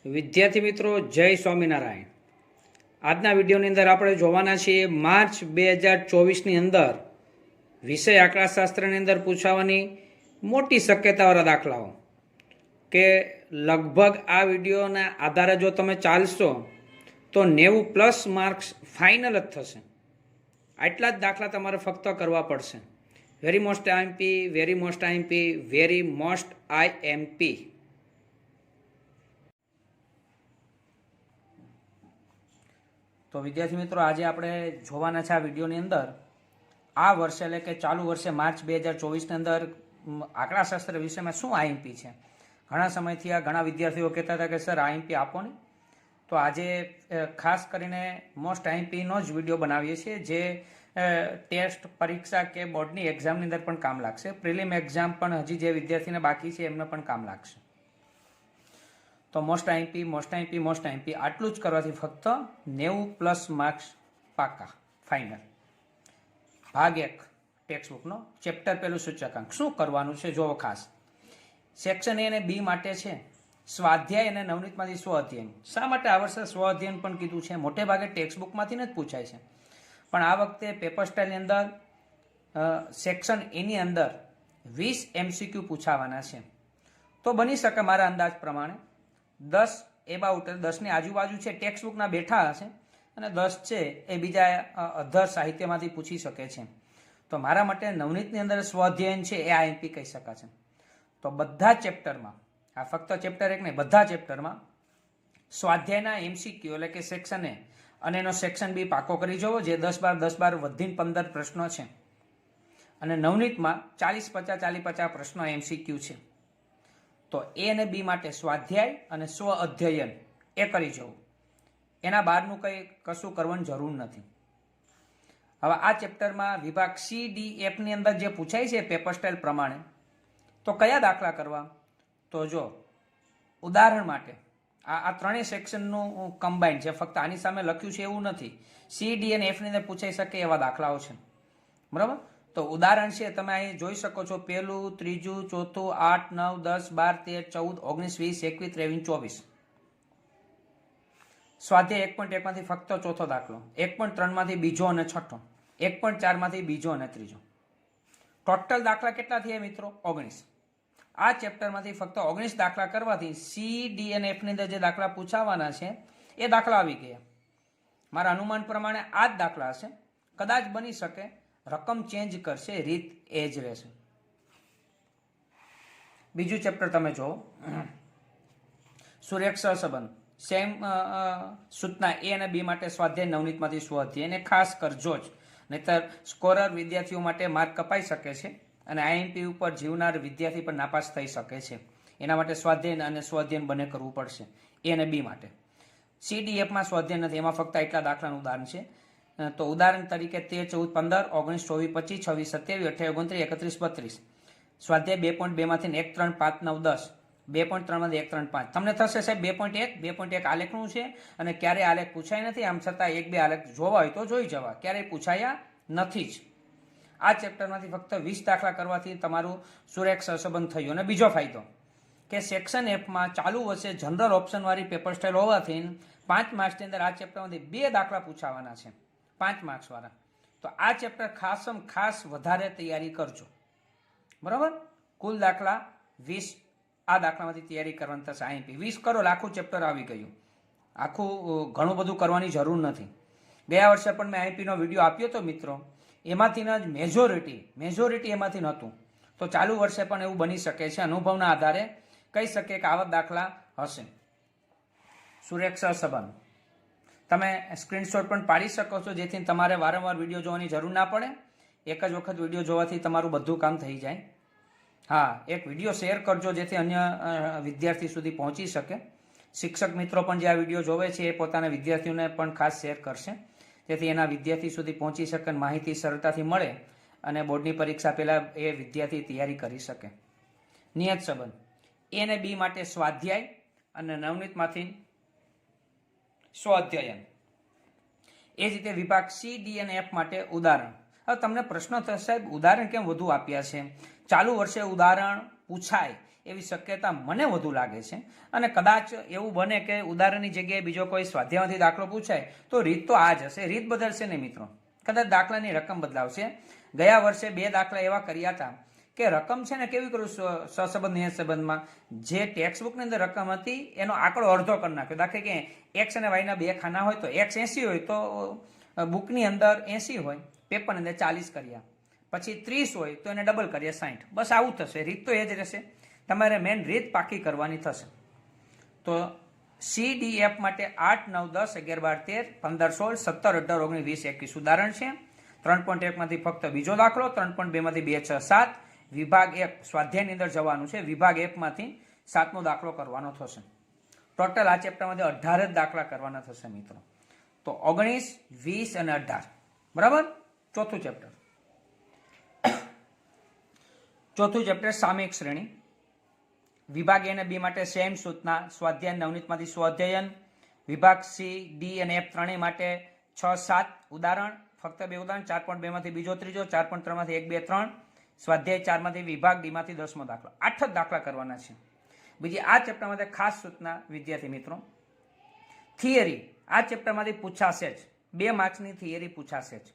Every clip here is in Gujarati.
વિદ્યાર્થી મિત્રો, જય સ્વામિનારાયણ. આજના વિડીયોની અંદર આપણે જોવાના છીએ માર્ચ 2024ની અંદર વિષય આંકડાશાસ્ત્રની અંદર પૂછાવાની મોટી શક્યતાવાળા દાખલાઓ કે લગભગ આ વિડીયોના આધારે જો તમે ચાલશો તો 90+ માર્ક્સ ફાઇનલ જ થશે. આટલા જ દાખલા તમારે ફક્ત કરવા પડશે. Very most IMP, very most IMP, very most IMP. તો વિદ્યાર્થી મિત્રો, આજે આપણે જોવાના છે આ વિડીયોની અંદર આ વર્ષે એટલે કે ચાલુ વર્ષે માર્ચ 2024ની અંદર આંકડાશાસ્ત્ર વિષયમાં શું આઈએમપી છે. ઘણા સમયથી આ ઘણા વિદ્યાર્થીઓ કહેતા હતા કે સર આઈએમપી આપો ને. તો આજે ખાસ કરીને મોસ્ટ આઈએમપીનો જ વિડીયો બનાવીએ છીએ, જે ટેસ્ટ પરીક્ષા કે બોર્ડની એક્ઝામની અંદર પણ કામ લાગશે. પ્રિલિમ એક્ઝામ પણ હજી જે વિદ્યાર્થીને બાકી છે એમને પણ કામ લાગશે. તો most IMP, most IMP, most IMP આટલું જ કરવાથી ફક્ત 90+ માર્ક્સ પાકા ફાઇનલ. ભાગ 1 ટેક્સ્ટ બુકનો ચેપ્ટર પહેલું સૂચકાંક. શું કરવાનું છે જોવો ખાસ. સેક્શન A અને B માટે છે સ્વાધ્યાય અને નવનીતમાંથી સ્વ અધ્યયન. શા માટે આ વર્ષે સ્વ અધ્યયન પણ કીધું છે? મોટે ભાગે ટેક્સ્ટ બુકમાંથી જ પૂછાય છે, પણ આ વખતે પેપર સ્ટાઇલની અંદર સેક્શન A ની અંદર 20 MCQ પૂછાવાના છે. તો બની શકે મારા અંદાજ પ્રમાણે 10 એબાઉટ 10ની આજુબાજુ છે ટેક્સ્ટ બુકના બેઠા હશે, અને 10 છે એ બીજા અધર સાહિત્યમાંથી પૂછી શકે છે. તો મારા માટે નવનીતની અંદર સ્વઅધ્યયન છે એ આઈએમપી કહી શકાશે. તો બધા ચેપ્ટરમાં, આ ફક્ત ચેપ્ટર 1 નહીં, બધા ચેપ્ટરમાં સ્વાધ્યાયના MCQ એટલે કે સેક્શન A અને એનો સેક્શન B પાકો કરી જવો, જે 10-12 વધીને 15 પ્રશ્નો છે. અને નવનીતમાં 40-50 પ્રશ્નો MCQ છે. તો A અને B માટે સ્વાધ્યાય અને સ્વ અધ્યયન એ કરી જવું. એના બહારનું કશું કરવાની જરૂર નથી. હવે આ ચેપ્ટરમાં વિભાગ C, D, F ની અંદર જે પૂછાય છે પેપર સ્ટાઇલ પ્રમાણે, તો કયા દાખલા કરવા? તો જો ઉદાહરણ માટે આ ત્રણેય સેક્શનનું કમ્બાઇન છે, ફક્ત આની સામે લખ્યું છે એવું નથી. C, D અને F ની અંદર પૂછાઈ શકે એવા દાખલાઓ છે, બરાબર. તો ઉદાહરણ છે, તમે અહીં જોઈ શકો છો, 1, 3, 4, 8, 9, 10, 12, 13, 14, 19, 20, 21, 23. સ્વાધ્યાય 1.1 માંથી ફક્ત ચોથો દાખલો, 1.3 માંથી બીજો અને છઠ્ઠો, 1.4 માંથી બીજો અને ત્રીજો. ટોટલ દાખલા કેટલા થયા મિત્રો? 19. આ ચેપ્ટરમાંથી ફક્ત 19 દાખલા કરવાથી C, D અને F ની અંદર જે દાખલા પૂછાવાના છે એ દાખલા આવી ગયા. મારા અનુમાન પ્રમાણે આ જ દાખલા હશે. કદાચ બની શકે રકમ ચેન્જ કરશે, રીત એ જ રહેશે. બીજું ચેપ્ટર તમે જુઓ, સુરેખ સહસંબંધ. સેમ સૂચના A અને B માટે સ્વાધ્યાય નવનીતમાંથી સ્વ અધ્યયન એને ખાસ કરજો જ, નહીતર સ્કોરર વિદ્યાર્થીઓ માટે માર્ક કપાઈ શકે છે અને આઈએમપી ઉપર જીવનાર વિદ્યાર્થી પણ નાપાસ થઈ શકે છે. એના માટે સ્વાધ્યાય અને સ્વ અધ્યયન બંને કરવું પડશે A અને B માટે. CDFમાં સ્વાધ્યાય નથી, એમાં ફક્ત એટલા દાખલાનું ઉદાહરણ છે. તો ઉદાહરણ તરીકે 13, 14, 15, 19, 24, 25, 26, 28, 29, 31, 32. સ્વાધ્યાય 2.2 માંથી 1, 3, 5, 9, 10. 2.3 માંથી 1, 3, 5. તમને થશે સાહેબ 2.1 આલેખનું છે અને ક્યારેય આલેખ પૂછાય નથી. આમ છતાં 1-2 આલેખ જોવા હોય તો જોઈ જવા, ક્યારેય પૂછાયા નથી જ. આ ચેપ્ટરમાંથી ફક્ત 20 દાખલા કરવાથી તમારું સુરેખ સહસંબંધ થયું. અને બીજો ફાયદો કે સેક્શન Fમાં ચાલુ વર્ષે જનરલ ઓપ્શનવાળી પેપર સ્ટાઇલ હોવાથી 5 માર્ક્સની અંદર આ ચેપ્ટરમાંથી 2 દાખલા પૂછાવાના છે, 5 માર્ક્સ વાળા. તો આ ચેપ્ટર ખાસ વધારે તૈયારી કરજો, બરાબર. કુલ દાખલા 20. આ દાખલામાંથી તૈયારી કરવાની થશે આઈએમપી. 20 કરો, આખું ચેપ્ટર આવી ગયું. આખું ઘણું બધું કરવાની જરૂર નથી. ગયા વર્ષે પણ મેં આઈએમપીનો વિડીયો આપ્યો હતો મિત્રો, એમાંથી જ મેજોરિટી એમાંથી નહોતું. તો ચાલુ વર્ષે પણ એવું બની શકે છે. અનુભવના આધારે કહી શકીએ કે આવા દાખલા હશે. સુરેખ સહસંબંધ તમે સ્ક્રીનશોટ પણ પાડી શકો છો, જેથી તમારે વારંવાર વિડીયો જોવાની જરૂર ના પડે. એક જ વખત વિડીયો જોવાથી તમારું બધું કામ થઈ જાય. હા, એક વિડીયો શેર કરજો જેથી અન્ય વિદ્યાર્થી સુધી પહોંચી શકે. શિક્ષક મિત્રો પણ જે આ વિડીયો જોવે છે એ પોતાના વિદ્યાર્થીઓને પણ ખાસ શેર કરશે, જેથી એના વિદ્યાર્થી સુધી પહોંચી શકે, માહિતી સરળતાથી મળે અને બોર્ડની પરીક્ષા પહેલાં એ વિદ્યાર્થી તૈયારી કરી શકે. નિયત સંબંધ. A અને B માટે સ્વાધ્યાય અને નવનીતમાંથી સ્વ અધ્યયન. એ જ રીતે વિભાગ C, D અને F માટે ઉદાહરણ. હવે તમને પ્રશ્ન થશે, સાહેબ ઉદાહરણ કેમ વધુ આપ્યા છે? ચાલુ વર્ષે ઉદાહરણ પૂછાય એવી શક્યતા મને વધુ લાગે છે. અને કદાચ એવું બને કે ઉદાહરણની જગ્યાએ બીજો કોઈ સ્વાધ્યાયમાંથી દાખલો પૂછાય તો રીત તો આ જ હશે, રીત બદલશે નહીં મિત્રો, કદાચ દાખલાની રકમ બદલાવશે. ગયા વર્ષે 2 દાખલા એવા કર્યા હતા કે રકમ છે ને કેવી કરું, સહસંબંધ નિયત સંબંધમાં જે ટેક્સ્ટ બુકની અંદર રકમ હતી એનો આંકડો અડધો કરી નાખ્યો. દાખલે કે એક્સ અને વાયના 2 ખાના હોય તો એક્સ 80 હોય તો બુકની અંદર 80 હોય, પેપરની અંદર 40 કર્યા, પછી 30 હોય તો એને ડબલ કરીએ 60. બસ આવું થશે, રીત તો એ જ રહેશે. તમારે મેન રીત પાકી કરવાની થશે. તો CDF માટે 8, 9, 10, 11, 12, 13, 15, 16, 17, 18, 19, 20, 21 ઉદાહરણ છે. 3.1 માંથી ફક્ત બીજો દાખલો, 3.2 માંથી 2, 6, 7. વિભાગ 1 સ્વાધ્યાયની અંદર જવાનું છે. વિભાગ 1 માંથી 7મો દાખલો કરવાનો થશે. ટોટલ આ ચેપ્ટરમાંથી 18 જ દાખલા કરવાના થશે મિત્રો. તો 19, 20 અને 18 બરાબર. ચોથું ચેપ્ટર સામયિક શ્રેણી. વિભાગ A અને B માટે સેમ સૂચના, સ્વાધ્યાય નવનીતમાંથી સ્વાધ્યાયન. વિભાગ C, D અને F ત્રણેય માટે 6, 7 ઉદાહરણ, ફક્ત 2 ઉદાહરણ. 4.2 માંથી બીજો ત્રીજો, 4.3 માંથી 1, 2, 3. સ્વાધ્યાય 4 માંથી વિભાગ D માંથી 10મો દાખલો. 8 જ દાખલા કરવાના છે. બીજી આ ચેપ્ટરમાંથી ખાસ સૂચના વિદ્યાર્થી મિત્રો, થિયરી આ ચેપ્ટરમાંથી પૂછાશે જ. 2 માર્ક્સની થિયરી પૂછાશે જ,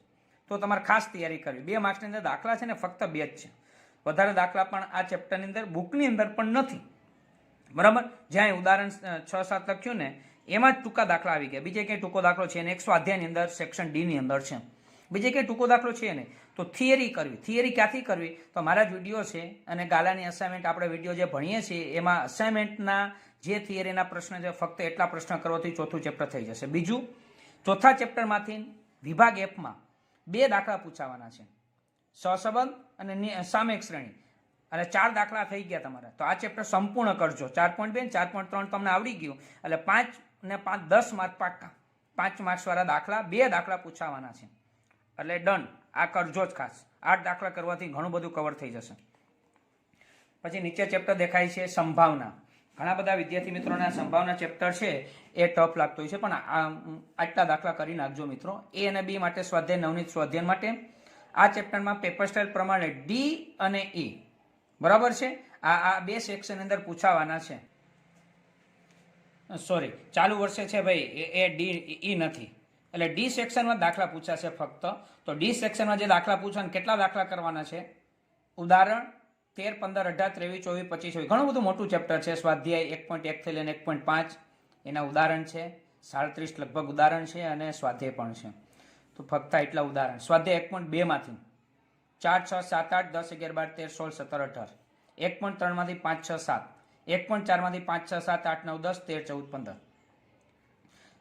તો તમારે ખાસ તૈયારી કરવી. 2 માર્ક્સની અંદર દાખલા છે ને ફક્ત 2 જ છે. વધારે દાખલા પણ આ ચેપ્ટરની અંદર બુકની અંદર પણ નથી બરાબર. જ્યાં ઉદાહરણ 6, 7 લખ્યું ને એમાં જ ટૂંકા દાખલા આવી ગયા. બીજે કંઈ ટૂંકો દાખલો છે ને એક સ્વાધ્યાયની અંદર સેક્શન D ની અંદર છે. બીજે કંઈ ટૂંકો દાખલો છે ને તો થિયરી કરવી. થિયરી ક્યાંથી કરવી? તો મારા જ વિડીયો છે અને ગાલાની અસાઇનમેન્ટ આપણે વિડીયો જે ભણીએ છીએ એમાં અસાઇનમેન્ટના જે થિયરીના પ્રશ્ન છે ફક્ત એટલા પ્રશ્ન કરવાથી ચોથું ચેપ્ટર થઈ જશે. બીજું, ચોથા ચેપ્ટરમાંથી વિભાગ Fમાં 2 દાખલા પૂછાવાના છે, સહસંબંધ અને સામયિક શ્રેણી, અને 4 દાખલા થઈ ગયા તમારા. તો આ ચેપ્ટર સંપૂર્ણ કરજો. 4.2 4.3 તમને આવડી ગયું એટલે 5 ને 5 10 માર્ક પાક્કા. 5 માર્ક્સ વાળા દાખલા 2 દાખલા પૂછાવાના છે એટલે ડન. આ કરજો જ ખાસ. 8 દાખલા કરવાથી ઘણું બધું કવર થઈ જશે. પછી નીચે ચેપ્ટર દેખાય છે સંભાવના. ઘણા બધા વિદ્યાર્થી મિત્રોને સંભાવના ચેપ્ટર છે એ ટફ લાગતો હોય છે, પણ આટલા દાખલા કરી નાખજો મિત્રો. A અને B માટે સ્વાધ્યાય નવનીત સ્વાધ્યાય માટે આ ચેપ્ટરમાં પેપર સ્ટાઇલ પ્રમાણે D અને E બરાબર છે. આ 2 સેક્શન અંદર પૂછાવાના છે. સોરી, ચાલુ વર્ષે છે ભાઈ, એ D E નથી, એટલે D સેક્શનમાં દાખલા પૂછાશે ફક્ત. તો D સેક્શનમાં જે દાખલા પૂછવાના, કેટલા દાખલા કરવાના છે? ઉદાહરણ 13, 15, 18, 23, 24, 25. ઘણું બધું મોટું ચેપ્ટર છે. સ્વાધ્યાય 1.1 થી લઈને 1.5 એના ઉદાહરણ છે. 37 લગભગ ઉદાહરણ છે અને સ્વાધ્યાય પણ છે. તો ફક્ત એટલા ઉદાહરણ. સ્વાધ્યાય 1.2 માંથી 4, 6, 7, 8, 10, 11, 12, 13, 16, 17, 18. 1.3 માંથી 5, 6, 7. 1.4 માંથી 5, 6, 7, 8, 9, 10, 13, 14, 15.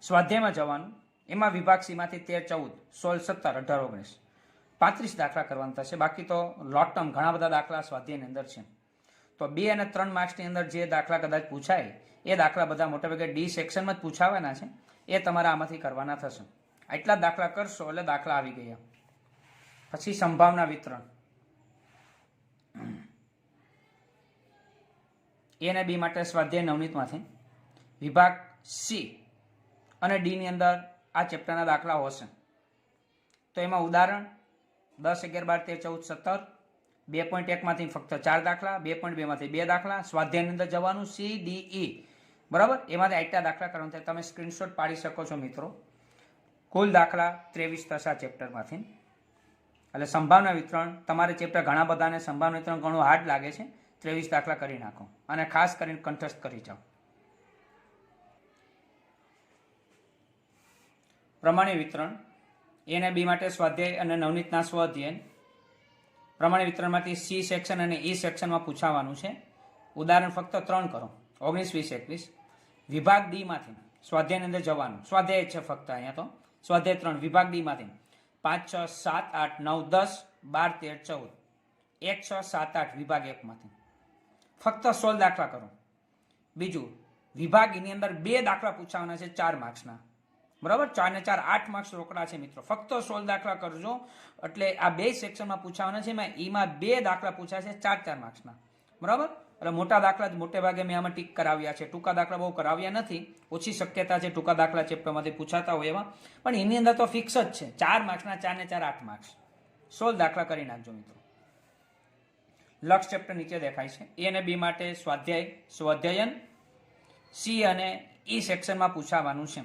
સ્વાધ્યાયમાં જવાનું, એમાં વિભાગ C માંથી 13, 14, 16, 17, 18, 19. 35 દાખલા કરવાના થશે. બાકી તો લોટમ ઘણા બધા દાખલા સ્વાધ્યાયની અંદર છે. તો 2 અને 3 માર્ક્સની અંદર જે દાખલા કદાચ પૂછાય એ દાખલા બધા મોટાભાગે D સેક્શનમાં જ પૂછાવાના છે. એ તમારા આમાંથી કરવાના થશે. આટલા દાખલા કરશો એટલે દાખલા આવી ગયા. પછી સંભાવના વિતરણ. A અને B માટે સ્વાધ્યાય નવનીતમાંથી વિભાગ C અને D ની અંદર આ ચેપ્ટરના દાખલા હશે. તો એમાં ઉદાહરણ 10, 11, 12, 13, 14, 17. 2.1 માંથી ફક્ત 4 દાખલા, 2.2 માંથી 2 દાખલા. સ્વાધ્યાયની અંદર જવાનું C, D, E બરાબર. એમાંથી આટલા દાખલા કરવાના. તમે સ્ક્રીનશોટ પાડી શકો છો મિત્રો. કુલ દાખલા 23 થશે આ ચેપ્ટરમાંથી. એટલે સંભાવના વિતરણ, તમારે ચેપ્ટર ઘણા બધાને સંભાવના વિતરણ ઘણું હાર્ડ લાગે છે. 23 દાખલા કરી નાખો અને ખાસ કરીને કંઠસ્થ કરી જાઓ. પ્રમાણે વિતરણ. A અને B માટે સ્વાધ્યાય અને નવનીતના સ્વાધ્યાય. પ્રમાણે વિતરણમાંથી C સેક્શન અને E સેક્શનમાં પૂછાવાનું છે. ઉદાહરણ ફક્ત 3 કરો, 19, 20, 21. વિભાગ D માંથી સ્વાધ્યાયની અંદર જવાનું. સ્વાધ્યાય છે ફક્ત અહીંયા તો. સ્વાધ્યાય 3 વિભાગ D માંથી 5, 6, 7, 8, 9, 10, 12, 13, 14. 1, 6, 7, 8 વિભાગ 1 માંથી ફક્ત 16 દાખલા કરો. બીજું, વિભાગ E ની અંદર 2 દાખલા પૂછાવાના છે 4 માર્ક્સના બરાબર. 4 ને 4 8 માર્ક્સ રોકડા છે મિત્રો. ફક્ત 16 દાખલા કરજો એટલે આ 2 સેક્શનમાં પૂછાવાના છે. એમાં ઈમાં 2 દાખલા પૂછાશે 4 માર્ક્સના બરાબર. એટલે મોટા દાખલા જ મોટે ભાગે મેં આમાં ટીક કરાવ્યા છે. ટૂંકા દાખલા બહુ કરાવ્યા નથી. ઓછી શક્યતા છે ટૂંકા દાખલા ચેપ્ટરમાંથી પૂછાતા હોય એમાં, પણ એની અંદર તો ફિક્સ જ છે 4 માર્ક્સના. 4 ને 4 8 માર્ક્સ. 16 દાખલા કરી નાખજો મિત્રો. લક્ષ ચેપ્ટર નીચે દેખાય છે. એ અને બી માટે સ્વાધ્યાયન, સી અને ઈ સેક્શનમાં પૂછાવાનું છે.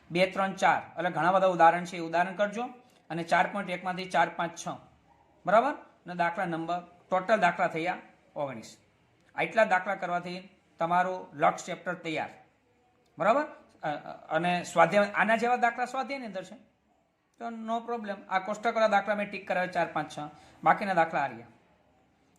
2, 3, 4 એટલે ઘણા બધા ઉદાહરણ છે, એ ઉદાહરણ કરજો. અને 4.1 માંથી 4, 5, 6 બરાબર. અને દાખલા નંબર ટોટલ દાખલા થયા 19. આટલા દાખલા કરવાથી તમારું લક્ષ ચેપ્ટર તૈયાર, બરાબર. અને સ્વાધ્યાય આના જેવા દાખલા સ્વાધ્યાયની અંદર છે તો નો પ્રોબ્લેમ. આ કોષ્ટકવાળા દાખલા મેં ટીક કરાવ્યા 4, 5, 6, બાકીના દાખલા આ રહ્યા.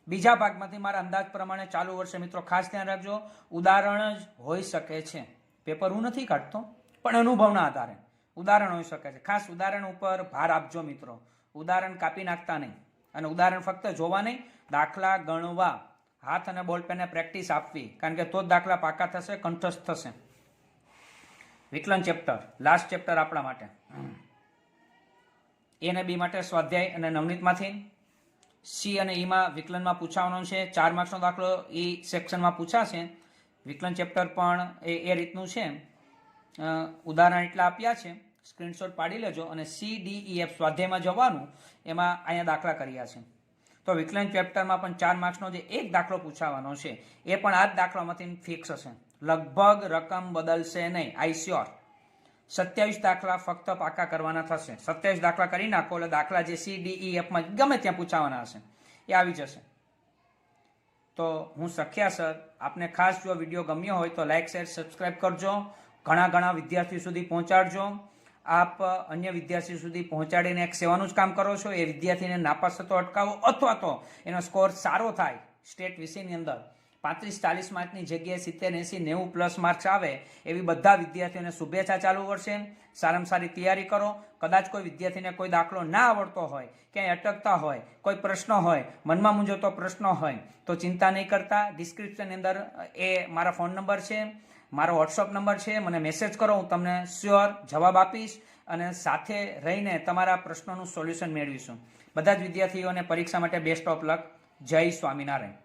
બીજા ભાગમાંથી મારા અંદાજ પ્રમાણે ચાલુ વર્ષે મિત્રો ખાસ ધ્યાન રાખજો, ઉદાહરણ જ હોઈ શકે છે. પેપર હું નથી કાઢતો, પણ અનુભવના આધારે ઉદાહરણ હોઈ શકે છે. ખાસ ઉદાહરણ ઉપર ભાર આપજો મિત્રો, ઉદાહરણ કાપી નાખતા નહીં. અને ઉદાહરણ ફક્ત જોવા નહીં, દાખલા ગણવા, હાથ અને બોલપેનને પ્રેક્ટિસ આપવી, કારણ કે તો જ દાખલા પાકા થશે, કંઠસ્થ થશે. વિકલન ચેપ્ટર લાસ્ટ ચેપ્ટર આપણા માટે. એ અને બી માટે સ્વાધ્યાય અને નવનીતમાંથી, સી અને ઈમાં વિકલનમાં પૂછાવાનો છે. 4 માર્ક્સનો દાખલો ઈ સેક્શનમાં પૂછાશે. વિકલન ચેપ્ટર પણ એ રીતનું છે. ઉદાહરણ એટલા આપ્યા છે, સ્ક્રીનશોટ પાડી લેજો. અને સી, ડી, ઈ, એફ સ્વાધ્યાયમાં જવાનું, એમાં અહીંયા દાખલા કર્યા છે. તો વિકલન ચેપ્ટરમાં પણ 4 માર્ક્સનો જે એક દાખલો પૂછાવાનો છે, એ પણ આ જ દાખલામાંથી ફિક્સ હશે. લગભગ રકમ બદલશે નહીં, આઈ શ્યોર. 27 દાખલા ફક્ત પાકા કરવાના થશે. 27 દાખલા કરી નાખો એટલે દાખલા જે સી, ડી, ઈ, એફમાં ગમે ત્યાં પૂછાવાના હશે એ આવી જશે. તો હું સખ્યા સર, આપને ખાસ જો વિડીયો ગમ્યો હોય તો લાઇક, શેર, સબસ્ક્રાઇબ કરજો. ઘણા વિદ્યાર્થીઓ સુધી પહોંચાડજો. આપ અન્ય વિદ્યાર્થીઓ સુધી પહોંચાડીને એક સેવાનું જ કામ કરો છો. એ વિદ્યાર્થીને નાપાસ થતો અટકાવો, અથવા તો એનો સ્કોર સારો થાય. સ્ટેટ વિષયની અંદર 35-40 માર્કની જગ્યાએ 70, 80, 90 પ્લસ માર્ક્સ આવે એવી બધા વિદ્યાર્થીઓને શુભેચ્છા. ચાલુ વર્ષે સારામાં સારી તૈયારી કરો. કદાચ કોઈ વિદ્યાર્થીને કોઈ દાખલો ના આવડતો હોય, ક્યાંય અટકતા હોય, કોઈ પ્રશ્ન હોય, મનમાં મૂંઝવતો પ્રશ્ન હોય, તો ચિંતા નહીં કરતા. ડિસ્ક્રિપ્શનની અંદર એ મારા ફોન નંબર છે, મારો વોટ્સઅપ નંબર છે. મને મેસેજ કરો, હું તમને શ્યોર જવાબ આપીશ અને સાથે રહીને તમારા પ્રશ્નોનું સોલ્યુશન મેળવીશું. બધા જ વિદ્યાર્થીઓને પરીક્ષા માટે બેસ્ટ ઓફ લક. જય સ્વામિનારાયણ.